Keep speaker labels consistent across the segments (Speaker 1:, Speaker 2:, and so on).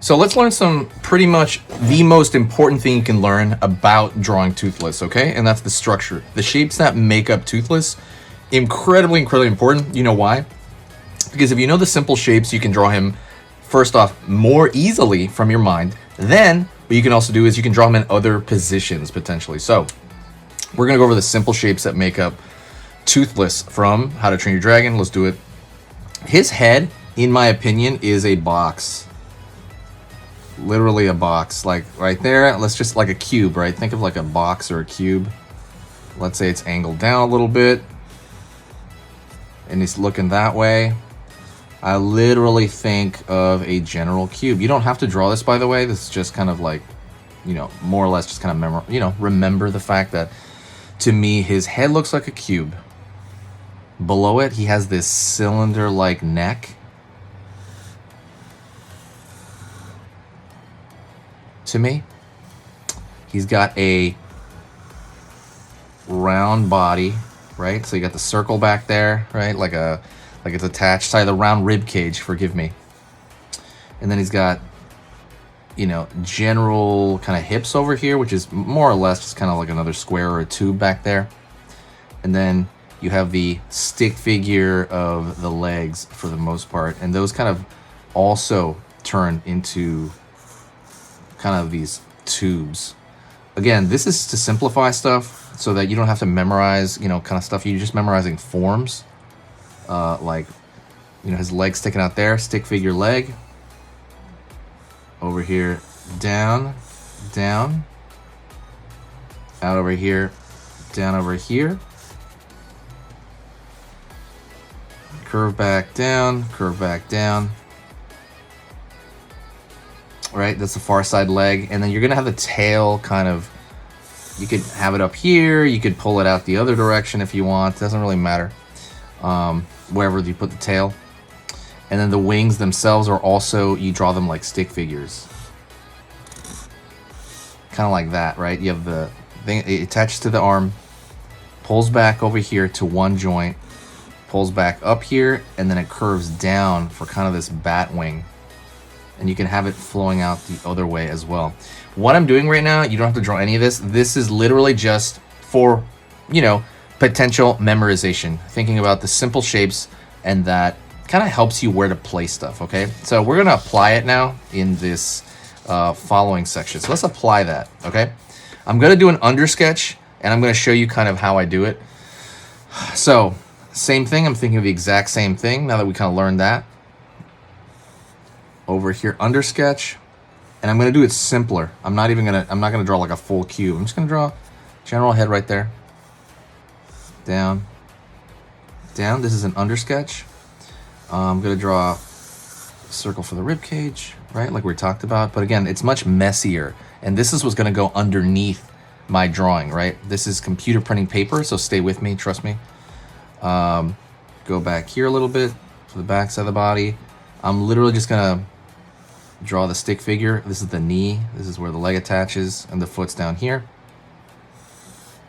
Speaker 1: So let's learn some pretty much the most important thing you can learn about drawing Toothless, okay? And that's the structure. The shapes that make up Toothless, incredibly important. You know why? Because if you know the simple shapes, you can draw him, first off, more easily from your mind. Then, what you can also do is you can draw him in other positions, potentially. So, we're going to go over the simple shapes that make up Toothless from How to Train Your Dragon. Let's do it. His head, in my opinion, is a box. Literally a box, like right there. Let's just like a cube, right? Think of like a box or a cube. Let's say it's angled down a little bit and he's looking that way. I literally think of a general cube. You don't have to draw this, by the way. This is just kind of like, you know, more or less just kind of remember the fact that to me his head looks like a cube. Below it he has this cylinder-like neck. To me, he's got a round body, right? So you got the circle back there, right? Like it's attached. Sorry, the round rib cage, forgive me. And then he's got, you know, general kind of hips over here, which is more or less just kind of like another square or a tube back there. And then you have the stick figure of the legs for the most part. And those kind of also turn into kind of these tubes. Again, this is to simplify stuff so that you don't have to memorize, you know, kind of stuff. You're just memorizing forms. Like, you know, his leg sticking out there, stick figure leg. Over here, down, down. Out over here, down over here. Curve back down, curve back down. Right, that's the far side leg, and then you're gonna have the tail kind of, you could have it up here, you could pull it out the other direction if you want, it doesn't really matter, wherever you put the tail. And then the wings themselves are also, you draw them like stick figures, kind of like that, right? You have the thing, it attaches to the arm, pulls back over here to one joint, pulls back up here, and then it curves down for kind of this bat wing. And you can have it flowing out the other way as well. What I'm doing right now, you don't have to draw any of this. This is literally just for, you know, potential memorization. Thinking about the simple shapes, and that kind of helps you where to place stuff, okay? So we're going to apply it now in this following section. So let's apply that, okay? I'm going to do an undersketch, and I'm going to show you kind of how I do it. So, same thing. I'm thinking of the exact same thing now that we kind of learned that. Over here, under sketch, and I'm gonna do it simpler. I'm not gonna draw like a full cube. I'm just gonna draw general head right there. Down, down. This is an under sketch. I'm gonna draw a circle for the rib cage, right, like we talked about. But again, it's much messier, and this is what's gonna go underneath my drawing, right? This is computer printing paper, so stay with me, trust me. Go back here a little bit for the back side of the body. I'm literally just gonna draw the stick figure. This is the knee. This is where the leg attaches, and the foot's down here.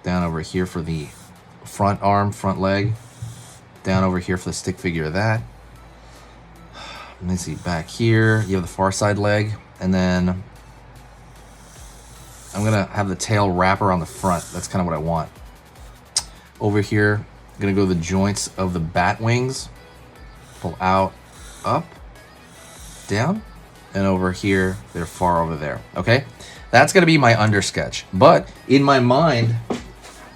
Speaker 1: Down over here for the front arm, front leg. Down over here for the stick figure of that. Let me see, back here, you have the far side leg, and then I'm gonna have the tail wrap around the front. That's kind of what I want. Over here, I'm gonna go to the joints of the bat wings. Pull out, up, down, and over here they're far over there. Okay, that's gonna be my under sketch, but in my mind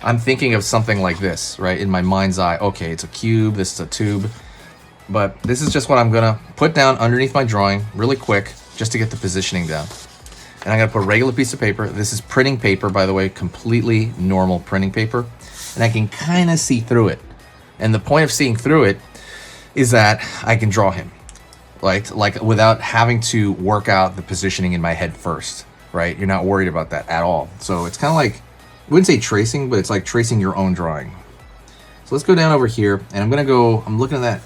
Speaker 1: I'm thinking of something like this, right? In my mind's eye, okay, it's a cube, this is a tube, but this is just what I'm gonna put down underneath my drawing really quick just to get the positioning down. And I'm gonna put a regular piece of paper. This is printing paper, by the way, completely normal printing paper, and I can kind of see through it. And the point of seeing through it is that I can draw him, right? Like without having to work out the positioning in my head first, right? You're not worried about that at all. So it's kind of like, I wouldn't say tracing, but it's like tracing your own drawing. So let's go down over here, and I'm looking at that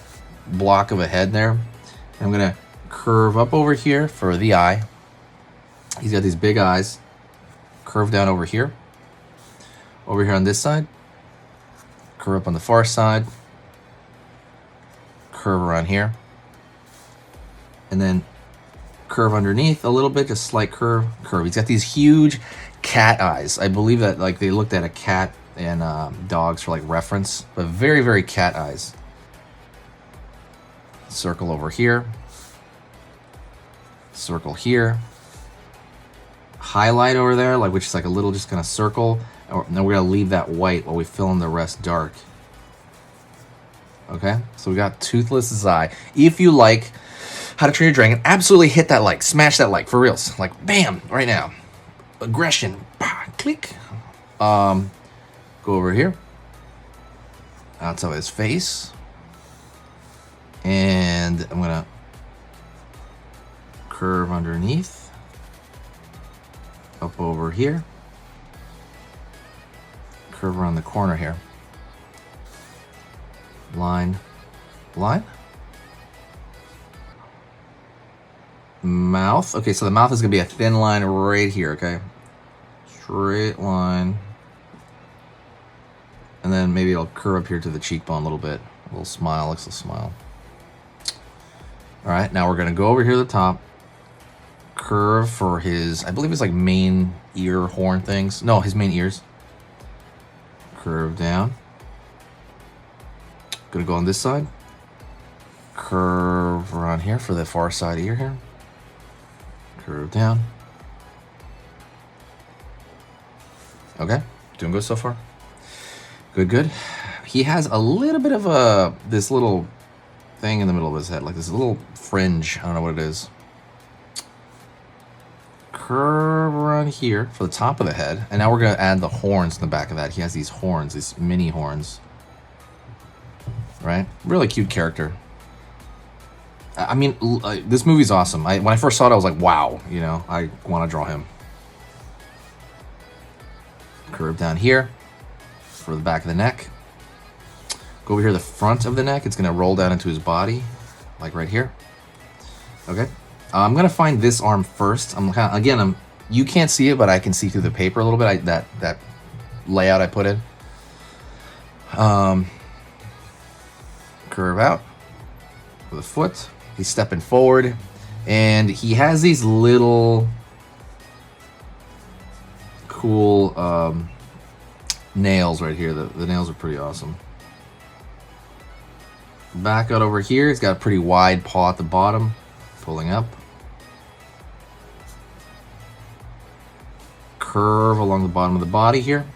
Speaker 1: block of a head there, and I'm gonna curve up over here for the eye. He's got these big eyes. Curve down over here. Over here on this side. Curve up on the far side. Curve around here. And then Curve underneath a little bit, just slight curve. He's got these huge cat eyes. I believe that like they looked at a cat and dogs for like reference, but very, very cat eyes. Circle over here. Circle here. Highlight over there, like which is like a little just kind of circle. And then we're gonna leave that white while we fill in the rest dark. Okay, so we got Toothless's eye. If you like How to Train Your Dragon, absolutely hit that like, smash that like for reals, like bam, right now. Aggression, click. Go over here, outside his face, and I'm gonna curve underneath, up over here, curve around the corner here, line, mouth. Okay, so the mouth is gonna be a thin line right here. Okay, straight line. And then maybe it'll curve up here to the cheekbone a little bit. A little smile, looks a smile. All right, now we're gonna go over here to the top. Curve for his, I believe it's like main ear horn things. No, his main ears. Curve down. Gonna go on this side. Curve around here for the far side ear here. Curve down. Okay, doing good so far. Good. He has a little bit of this little thing in the middle of his head, like this little fringe. I don't know what it is. Curve around here for the top of the head. And now we're going to add the horns in the back of that. He has these horns, these mini horns. Right? Really cute character. I mean, this movie's awesome. When I first saw it, I was like, wow, you know, I want to draw him. Curve down here for the back of the neck. Go over here, the front of the neck. It's going to roll down into his body, like right here. Okay. I'm going to find this arm first. I'm kind of, again, you can't see it, but I can see through the paper a little bit. That layout I put in. Curve out with a foot. He's stepping forward, and he has these little cool nails right here. The nails are pretty awesome. Back out over here, he's got a pretty wide paw at the bottom, pulling up. Curve along the bottom of the body here.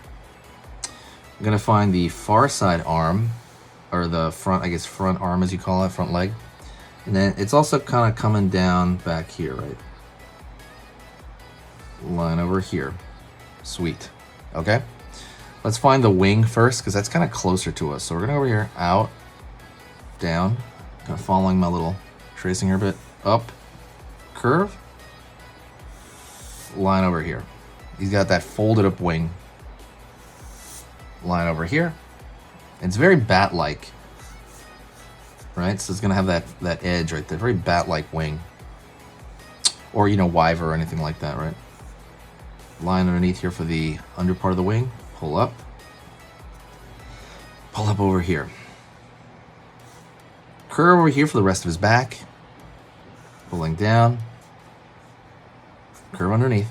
Speaker 1: I'm gonna find the far side arm, or the front, I guess front arm as you call it, front leg. And then it's also kind of coming down back here, right? Line over here. Sweet. Okay. Let's find the wing first, because that's kind of closer to us. So we're gonna go over here, out, down, kind of following my little tracing here a bit, up, curve, line over here. He's got that folded up wing. Line over here. It's very bat-like, right? So it's gonna have that edge right there, very bat-like wing, or you know, wyver or anything like that, right? Line underneath here for the under part of the wing. Pull up over here. Curve over here for the rest of his back. Pulling down. Curve underneath.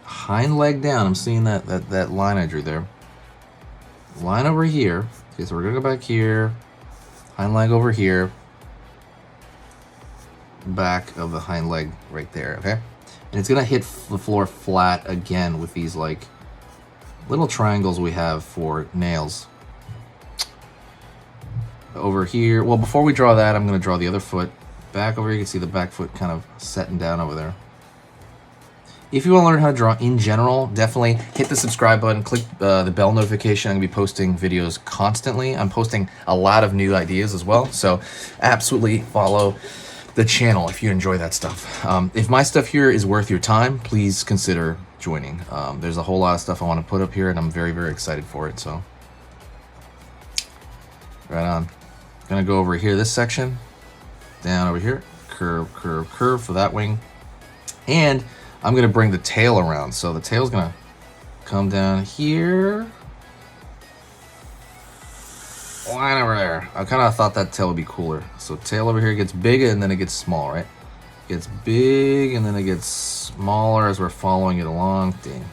Speaker 1: Hind leg down. I'm seeing that line I drew there. Line over here. Okay, so we're gonna go back here. Hind leg over here. Back of the hind leg right there, okay? And it's gonna hit the floor flat again with these like little triangles we have for nails. Over here, well, before we draw that, I'm gonna draw the other foot. Back over here, you can see the back foot kind of setting down over there. If you want to learn how to draw in general, definitely hit the subscribe button, click the bell notification. I'm going to be posting videos constantly. I'm posting a lot of new ideas as well, so absolutely follow the channel if you enjoy that stuff. If my stuff here is worth your time, please consider joining. There's a whole lot of stuff I want to put up here, and I'm very, very excited for it, so right on. Going to go over here, this section, down over here, curve, curve, curve for that wing, and I'm going to bring the tail around. So the tail's going to come down here. Line over there. I kind of thought that tail would be cooler. So tail over here gets big and then it gets small, right? gets big and then it gets smaller as we're following it along. Dang.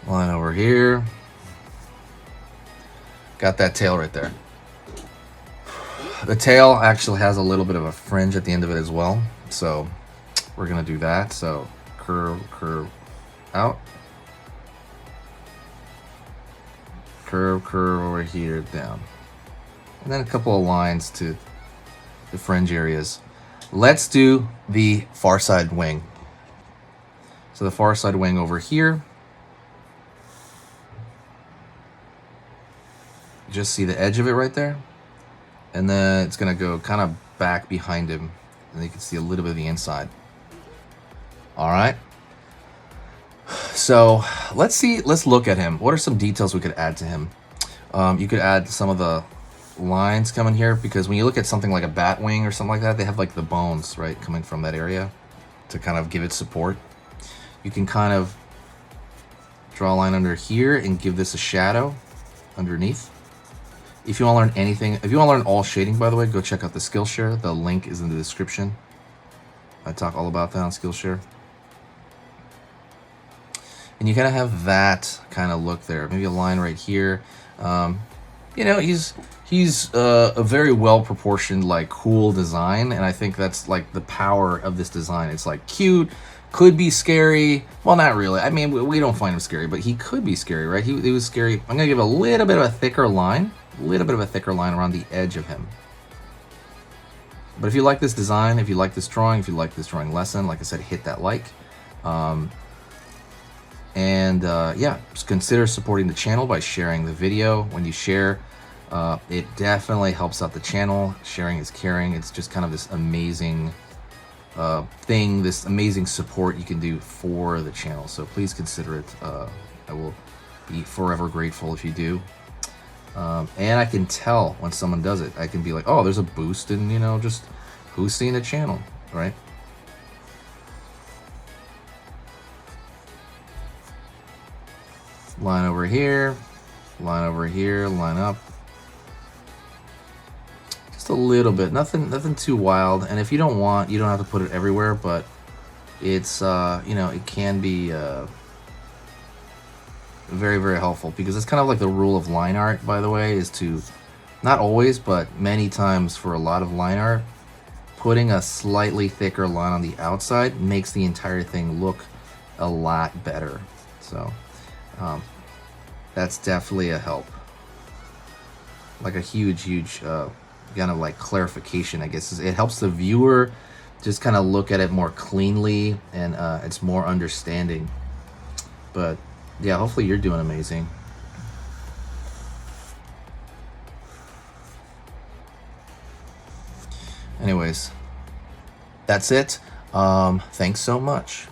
Speaker 1: Line over here. Got that tail right there. The tail actually has a little bit of a fringe at the end of it as well. So we're gonna do that. So curve, curve out. Curve, curve over here, down. And then a couple of lines to the fringe areas. Let's do the far side wing. So the far side wing over here. Just see the edge of it right there. And then it's gonna go kind of back behind him. And you can see a little bit of the inside. All right. So let's look at him. What are some details we could add to him? You could add some of the lines coming here, because when you look at something like a bat wing or something like that, they have like the bones, right, coming from that area to kind of give it support. You can kind of draw a line under here and give this a shadow underneath. If you want to learn anything, if you want to learn all shading, by the way, go check out the Skillshare. The link is in the description. I talk all about that on Skillshare. And you kind of have that kind of look there. Maybe a line right here. You know, he's a very well proportioned, like, cool design, and I think that's like the power of this design. It's like cute, could be scary. Well, not really. I mean, we don't find him scary, but he could be scary, right? He was scary. I'm gonna give a little bit of a thicker line around the edge of him. But if you like this design, if you like this drawing, if you like this drawing lesson, like I said, hit that like. Yeah, just consider supporting the channel by sharing the video. When you share, it definitely helps out the channel. Sharing is caring. It's just kind of this amazing thing, this amazing support you can do for the channel. So please consider it. I will be forever grateful if you do. And I can tell when someone does it. I can be like, oh, there's a boost in, you know, just boosting the channel, right? Line over here, line over here, line up. Just a little bit, nothing too wild. And if you don't want, you don't have to put it everywhere, but it's, you know, it can be very, very helpful, because it's kind of like the rule of line art, by the way, is to, not always, but many times for a lot of line art, putting a slightly thicker line on the outside makes the entire thing look a lot better. So that's definitely a help. Like a huge kind of like clarification, I guess. It helps the viewer just kind of look at it more cleanly, and it's more understanding. But yeah, hopefully you're doing amazing. Anyways, that's it. Thanks so much.